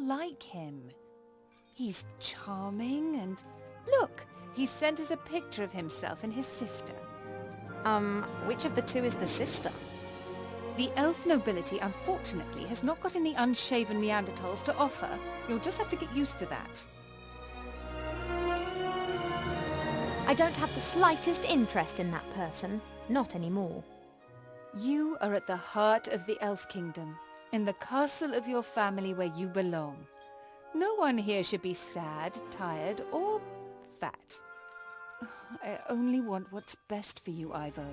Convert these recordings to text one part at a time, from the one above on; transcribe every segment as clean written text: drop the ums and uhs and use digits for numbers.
like him. He's charming and... Look, he sent us a picture of himself and his sister. Which of the two is the sister? The elf nobility, unfortunately, has not got any unshaven Neanderthals to offer. You'll just have to get used to that. I don't have the slightest interest in that person. Not anymore. You are at the heart of the elf kingdom, in the castle of your family where you belong. No one here should be sad, tired, or fat. I only want what's best for you, Ivo.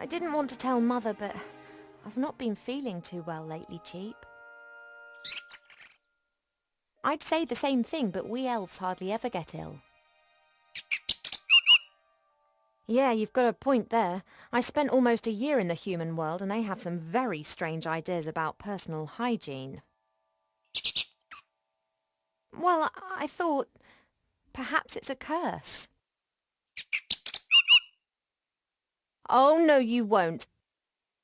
I didn't want to tell Mother, but I've not been feeling too well lately, Cheap. I'd say the same thing, but we elves hardly ever get ill. Yeah, you've got a point there. I spent almost a year in the human world and they have some very strange ideas about personal hygiene. Well, I thought perhaps it's a curse. Oh, no, you won't.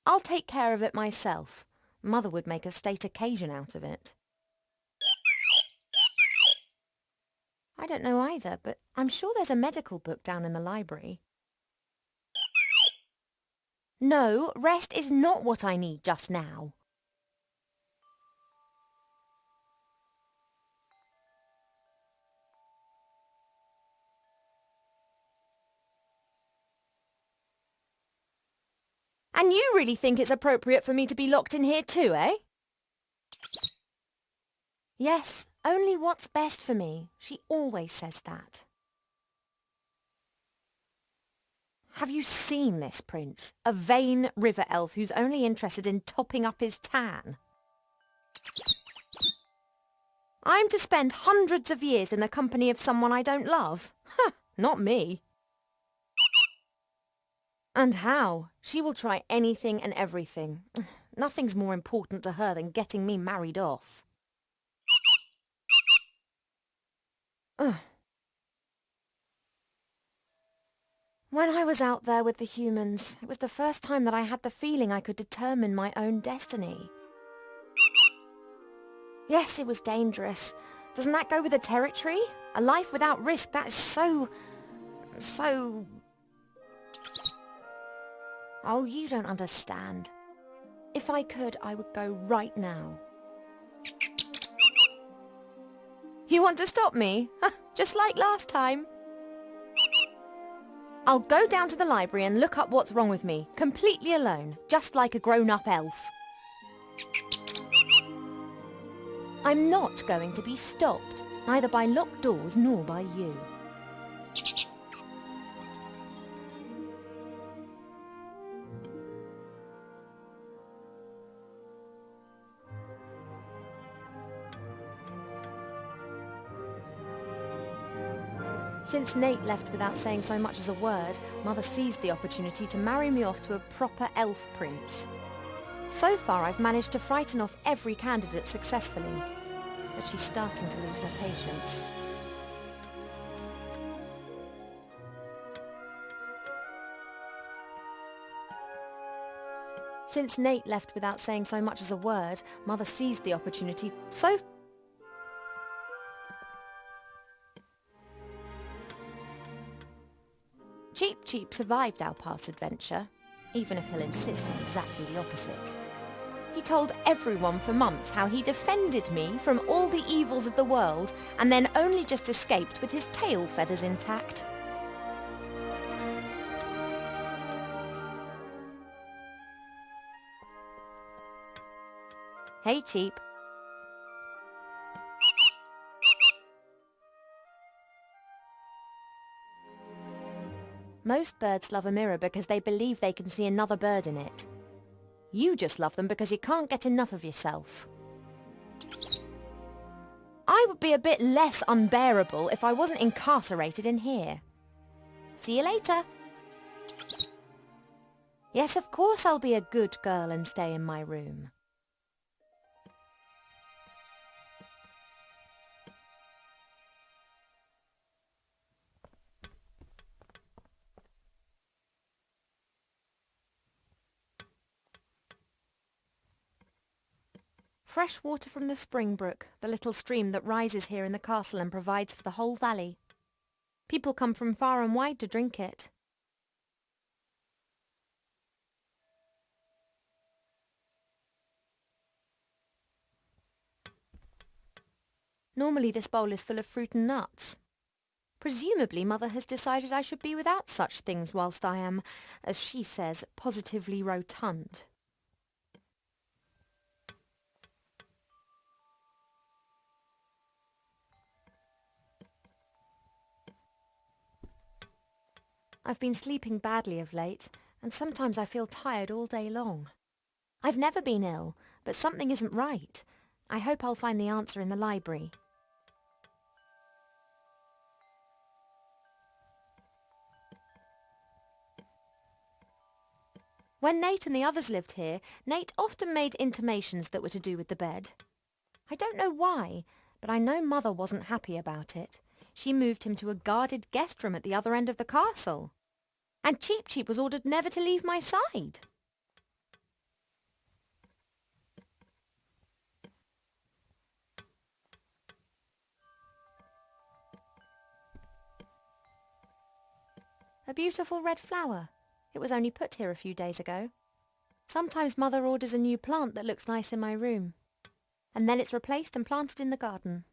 I'll take care of it myself. Mother would make a state occasion out of it. I don't know either, but I'm sure there's a medical book down in the library. No, rest is not what I need just now. And you really think it's appropriate for me to be locked in here too, eh? Yes, only what's best for me. She always says that. Have you seen this prince? A vain river elf who's only interested in topping up his tan. I'm to spend hundreds of years in the company of someone I don't love? Huh, not me. And how? She will try anything and everything. Nothing's more important to her than getting me married off. Ugh. When I was out there with the humans, it was the first time that I had the feeling I could determine my own destiny. Yes, it was dangerous. Doesn't that go with the territory? A life without risk, that is so... Oh, you don't understand. If I could, I would go right now. You want to stop me? Just like last time. I'll go down to the library and look up what's wrong with me, completely alone, just like a grown-up elf. I'm not going to be stopped, neither by locked doors nor by you. Since Nate left without saying so much as a word, Mother seized the opportunity to marry me off to a proper elf prince. So far I've managed to frighten off every candidate successfully, but she's starting to lose her patience. Since Nate left without saying so much as a word, Mother seized the opportunity. Cheap survived our past adventure, even if he'll insist on exactly the opposite. He told everyone for months how he defended me from all the evils of the world and then only just escaped with his tail feathers intact. Hey, Cheap. Most birds love a mirror because they believe they can see another bird in it. You just love them because you can't get enough of yourself. I would be a bit less unbearable if I wasn't incarcerated in here. See you later. Yes, of course I'll be a good girl and stay in my room. Fresh water from the spring brook, the little stream that rises here in the castle and provides for the whole valley. People come from far and wide to drink it. Normally this bowl is full of fruit and nuts. Presumably Mother has decided I should be without such things whilst I am, as she says, positively rotund. I've been sleeping badly of late, and sometimes I feel tired all day long. I've never been ill, but something isn't right. I hope I'll find the answer in the library. When Nate and the others lived here, Nate often made intimations that were to do with the bed. I don't know why, but I know Mother wasn't happy about it. She moved him to a guarded guest room at the other end of the castle. And Cheep Cheep was ordered never to leave my side. A beautiful red flower. It was only put here a few days ago. Sometimes Mother orders a new plant that looks nice in my room. And then it's replaced and planted in the garden.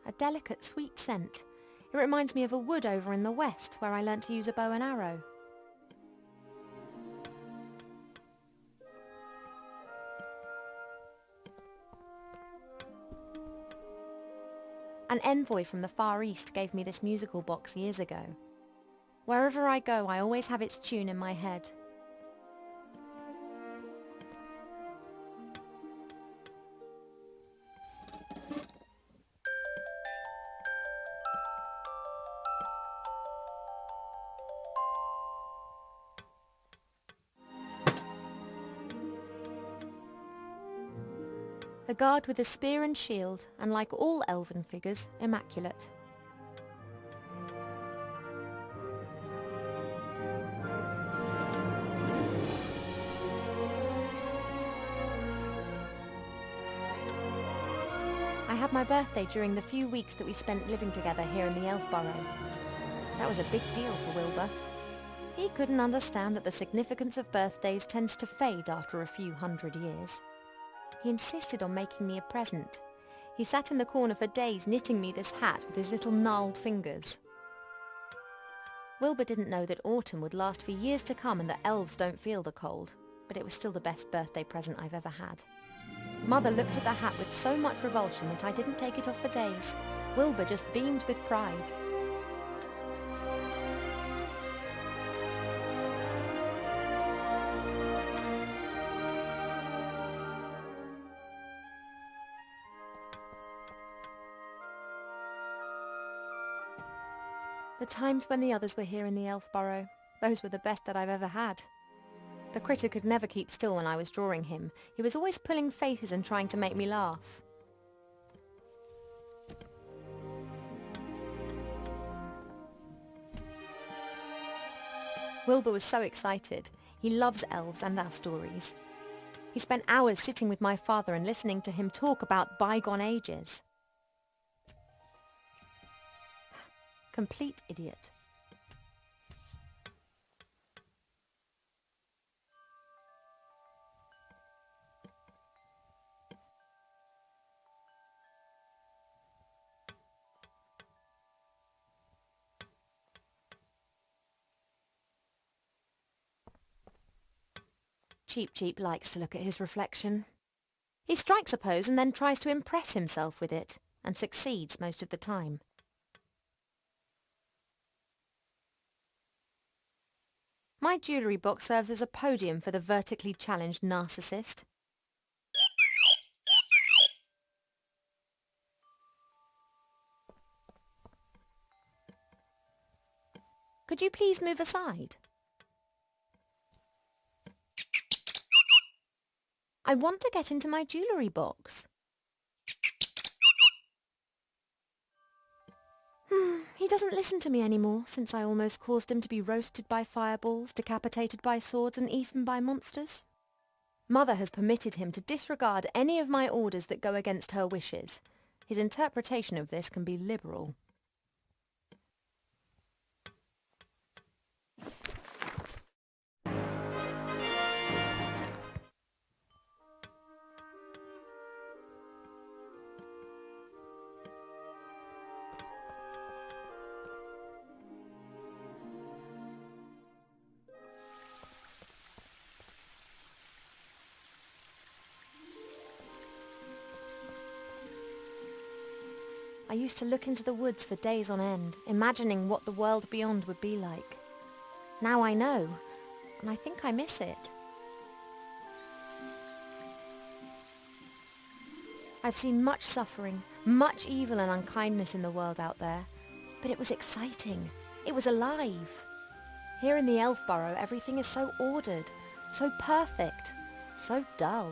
A delicate sweet scent. It reminds me of a wood over in the west where I learnt to use a bow and arrow. An envoy from the Far East gave me this musical box years ago. Wherever I go, I always have its tune in my head. A guard with a spear and shield, and like all elven figures, immaculate. I had my birthday during the few weeks that we spent living together here in the Elf Burrow. That was a big deal for Wilbur. He couldn't understand that the significance of birthdays tends to fade after a few hundred years. He insisted on making me a present. He sat in the corner for days knitting me this hat with his little gnarled fingers. Wilbur didn't know that autumn would last for years to come and that elves don't feel the cold, but it was still the best birthday present I've ever had. Mother looked at the hat with so much revulsion that I didn't take it off for days. Wilbur just beamed with pride. The times when the others were here in the Elf Burrow, those were the best that I've ever had. The critter could never keep still when I was drawing him. He was always pulling faces and trying to make me laugh. Wilbur was so excited. He loves elves and our stories. He spent hours sitting with my father and listening to him talk about bygone ages. Complete idiot. Cheep Cheep likes to look at his reflection. He strikes a pose and then tries to impress himself with it, and succeeds most of the time. My jewellery box serves as a podium for the vertically challenged narcissist. Could you please move aside? I want to get into my jewellery box. He doesn't listen to me anymore since I almost caused him to be roasted by fireballs, decapitated by swords and eaten by monsters. Mother has permitted him to disregard any of my orders that go against her wishes. His interpretation of this can be liberal. I used to look into the woods for days on end, imagining what the world beyond would be like. Now I know, and I think I miss it. I've seen much suffering, much evil and unkindness in the world out there, but it was exciting. It was alive. Here in the Elf Burrow, everything is so ordered, so perfect, so dull.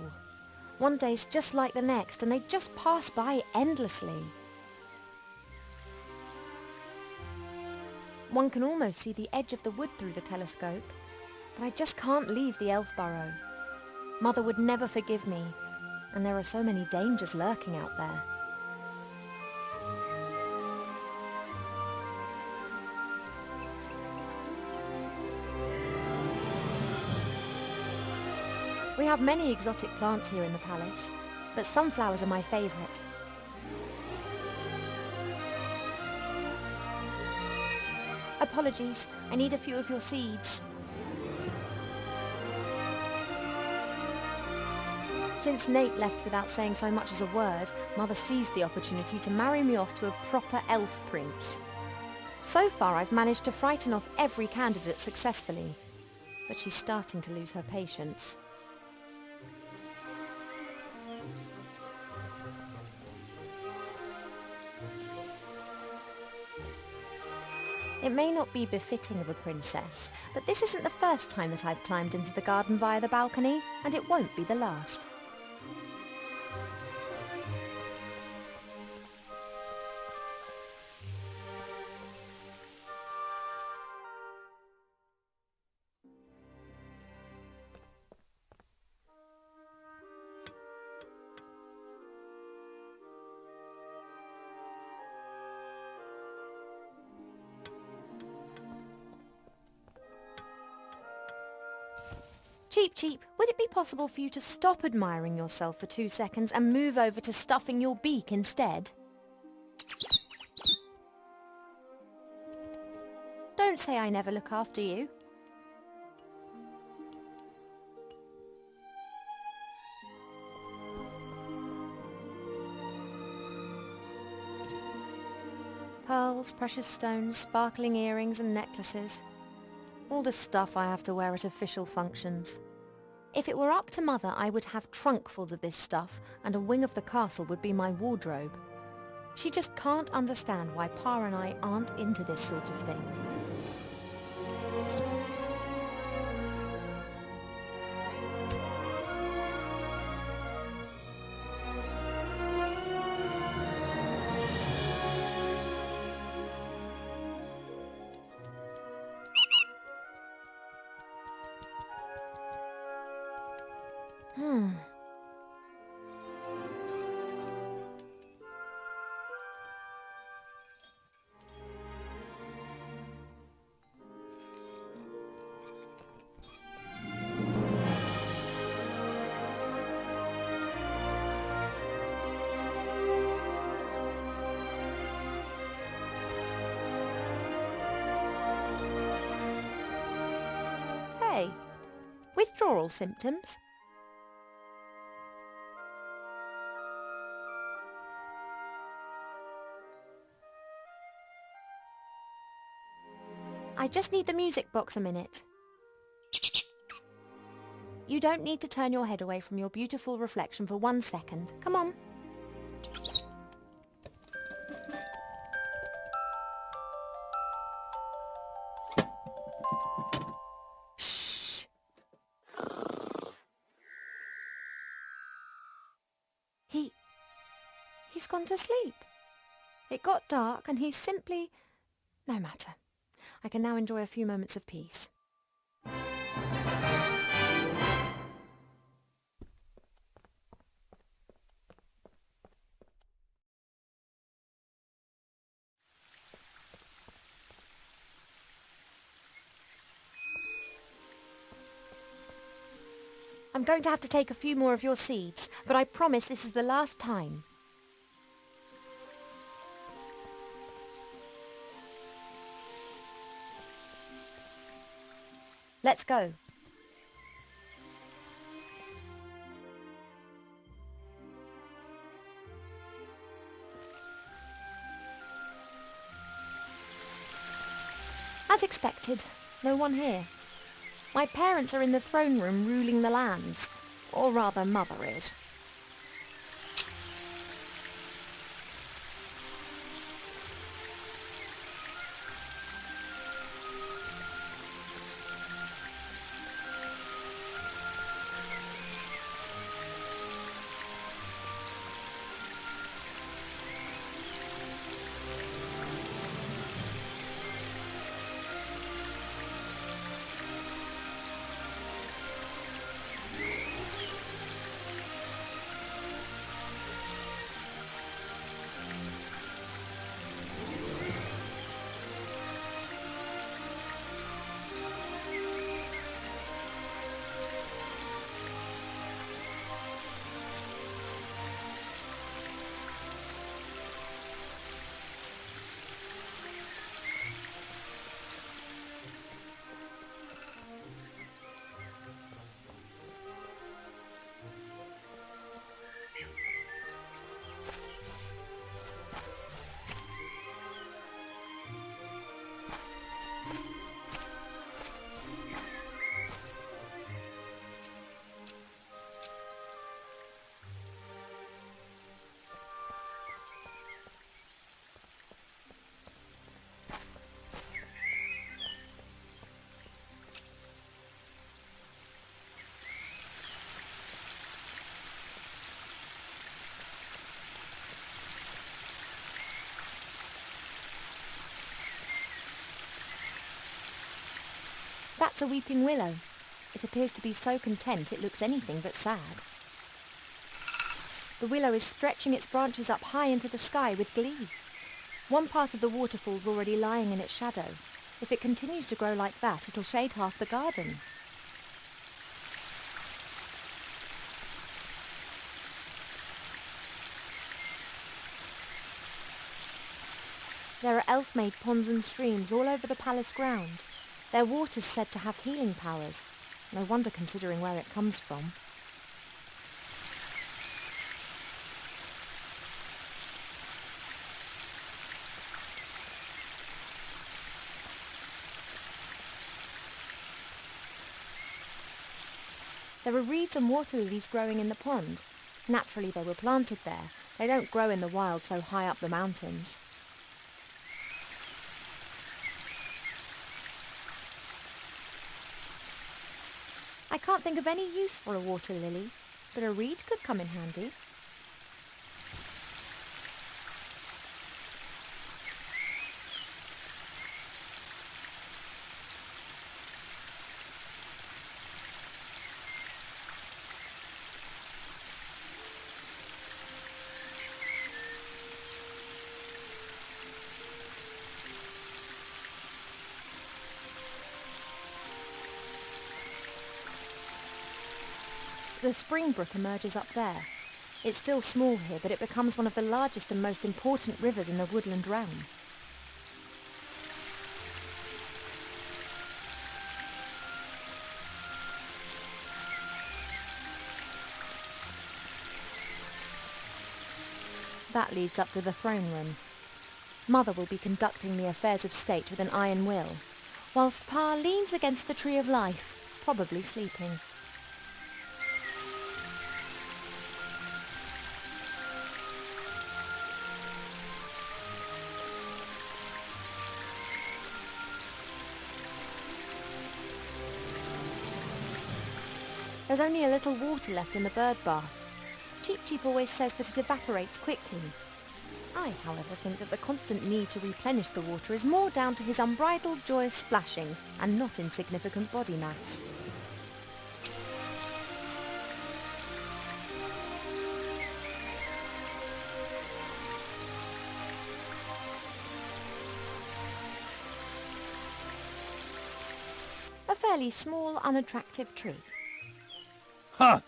One day's just like the next, and they just pass by endlessly. One can almost see the edge of the wood through the telescope, but I just can't leave the Elf Burrow. Mother would never forgive me, and there are so many dangers lurking out there. We have many exotic plants here in the palace, but sunflowers are my favourite. Apologies, I need a few of your seeds. Since Nate left without saying so much as a word, Mother seized the opportunity to marry me off to a proper elf prince. So far I've managed to frighten off every candidate successfully, but she's starting to lose her patience. It may not be befitting of a princess, but this isn't the first time that I've climbed into the garden via the balcony, and it won't be the last. Cheep Cheep, would it be possible for you to stop admiring yourself for 2 seconds and move over to stuffing your beak instead? Don't say I never look after you. Pearls, precious stones, sparkling earrings and necklaces. All the stuff I have to wear at official functions. If it were up to Mother, I would have trunkfuls of this stuff, and a wing of the castle would be my wardrobe. She just can't understand why Pa and I aren't into this sort of thing. Hey, withdrawal symptoms? just need the music box a minute. You don't need to turn your head away from your beautiful reflection for 1 second. Come on. Shh. He's gone to sleep. It got dark and he's simply... No matter. I can now enjoy a few moments of peace. I'm going to have to take a few more of your seeds, but I promise this is the last time. Let's go. As expected, no one here. My parents are in the throne room ruling the lands, or rather Mother is. That's a weeping willow. It appears to be so content it looks anything but sad. The willow is stretching its branches up high into the sky with glee. One part of the waterfall's already lying in its shadow. If it continues to grow like that, it'll shade half the garden. There are elf-made ponds and streams all over the palace ground. Their water's said to have healing powers. No wonder considering where it comes from. There are reeds and water lilies growing in the pond. Naturally they were planted there. They don't grow in the wild so high up the mountains. I can't think of any use for a water lily, but a reed could come in handy. The spring brook emerges up there. It's still small here, but it becomes one of the largest and most important rivers in the woodland realm. That leads up to the throne room. Mother will be conducting the affairs of state with an iron will. whilst Pa leans against the tree of life, probably sleeping. There's only a little water left in the bird bath. Cheep Cheep always says that it evaporates quickly. I, however, think that the constant need to replenish the water is more down to his unbridled joyous splashing and not insignificant body mass. A fairly small, unattractive tree. Huh.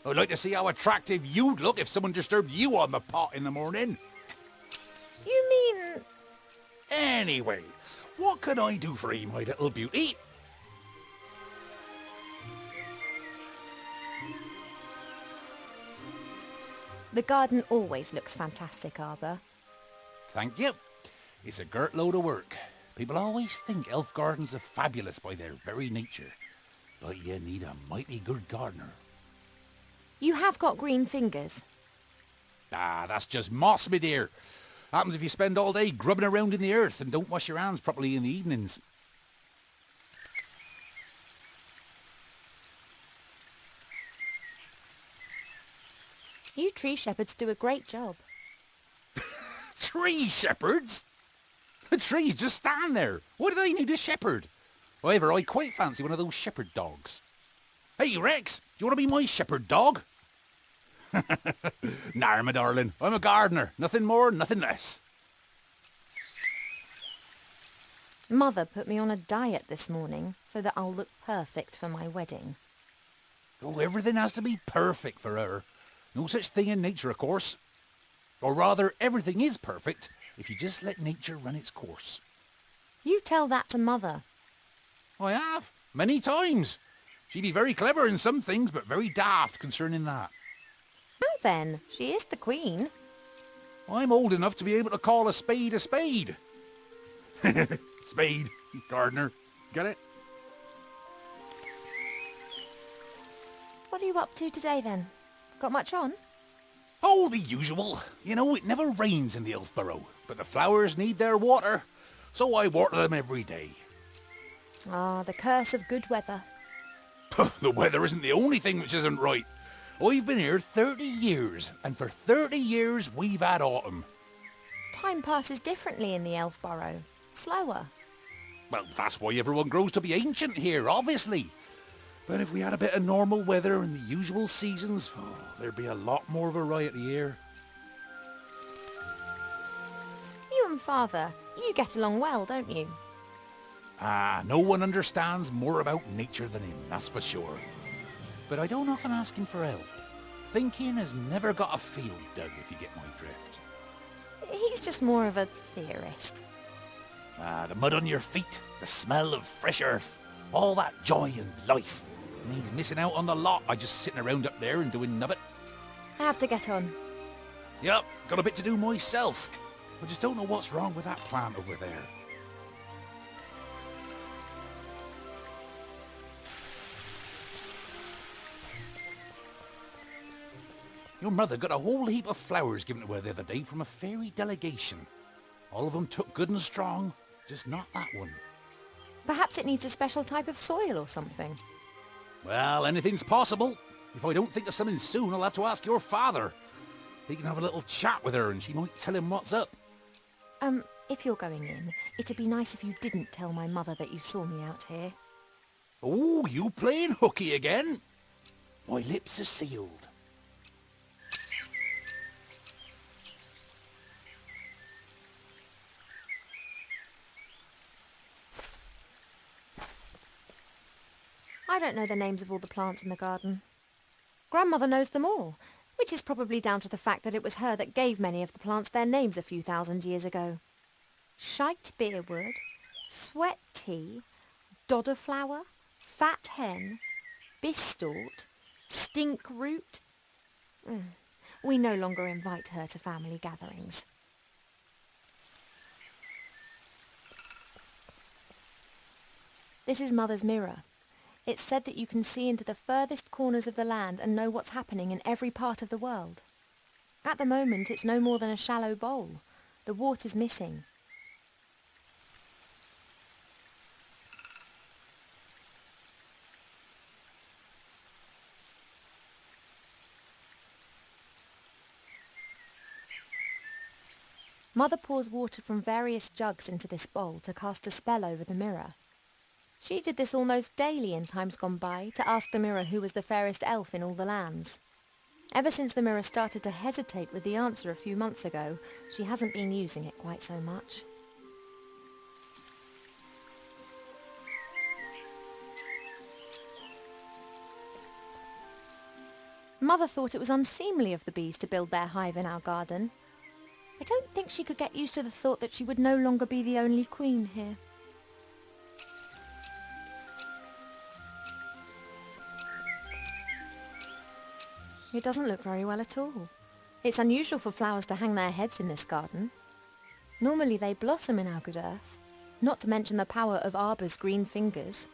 I'd like to see how attractive you'd look if someone disturbed you on the pot in the morning. You mean... Anyway, what can I do for you, my little beauty? The garden always looks fantastic, Arbor. Thank you. It's a girt load of work. People always think elf gardens are fabulous by their very nature. But you need a mighty good gardener. You have got green fingers. Ah, that's just moss, my dear. Happens if you spend all day grubbing around in the earth and don't wash your hands properly in the evenings. You tree shepherds do a great job. Tree shepherds? The trees just stand there. What do they need a shepherd? However, I quite fancy one of those shepherd dogs. Hey, Rex, do you want to be my shepherd dog? Nah, my darling. I'm a gardener. Nothing more, nothing less. Mother put me on a diet this morning so that I'll look perfect for my wedding. Oh, everything has to be perfect for her. No such thing in nature, of course. Or rather, everything is perfect if you just let nature run its course. You tell that to Mother. I have, many times. She'd be very clever in some things, but very daft concerning that. Well then, she is the queen. I'm old enough to be able to call a spade a spade. Spade, gardener. Get it? What are you up to today then? Got much on? Oh, the usual. You know, it never rains in the Elfborough, but the flowers need their water, so I water them every day. Ah, the curse of good weather. The weather isn't the only thing which isn't right. I've been here 30 years, and for 30 years we've had autumn. Time passes differently in the Elfborough. Slower. Well, that's why everyone grows to be ancient here, obviously. But if we had a bit of normal weather and the usual seasons, there'd be a lot more variety here. You and Father, you get along well, don't you? Ah, no one understands more about nature than him, that's for sure. But I don't often ask him for help. Thinking has never got a field dug, if you get my drift. He's just more of a theorist. Ah, the mud on your feet, the smell of fresh earth, all that joy and life. And he's missing out on the lot by just sitting around up there and doing nubbit. I have to get on. Yep, got a bit to do myself. I just don't know what's wrong with that plant over there. Your mother got a whole heap of flowers given to her the other day from a fairy delegation. All of them took good and strong, just not that one. Perhaps it needs a special type of soil or something. Well, anything's possible. If I don't think of something soon, I'll have to ask your father. He can have a little chat with her and she might tell him what's up. If you're going in, it'd be nice if you didn't tell my mother that you saw me out here. Oh, you playing hooky again? My lips are sealed. I don't know the names of all the plants in the garden. Grandmother knows them all, which is probably down to the fact that it was her that gave many of the plants their names a few thousand years ago. Shite beerwood, sweat tea, dodder flower, fat hen, bistort, stink root. We no longer invite her to family gatherings. This is Mother's mirror. It's said that you can see into the furthest corners of the land and know what's happening in every part of the world. At the moment, it's no more than a shallow bowl. The water's missing. Mother pours water from various jugs into this bowl to cast a spell over the mirror. She did this almost daily in times gone by to ask the mirror who was the fairest elf in all the lands. Ever since the mirror started to hesitate with the answer a few months ago, she hasn't been using it quite so much. Mother thought it was unseemly of the bees to build their hive in our garden. I don't think she could get used to the thought that she would no longer be the only queen here. It doesn't look very well at all. It's unusual for flowers to hang their heads in this garden. Normally they blossom in our good earth, not to mention the power of Arbor's green fingers.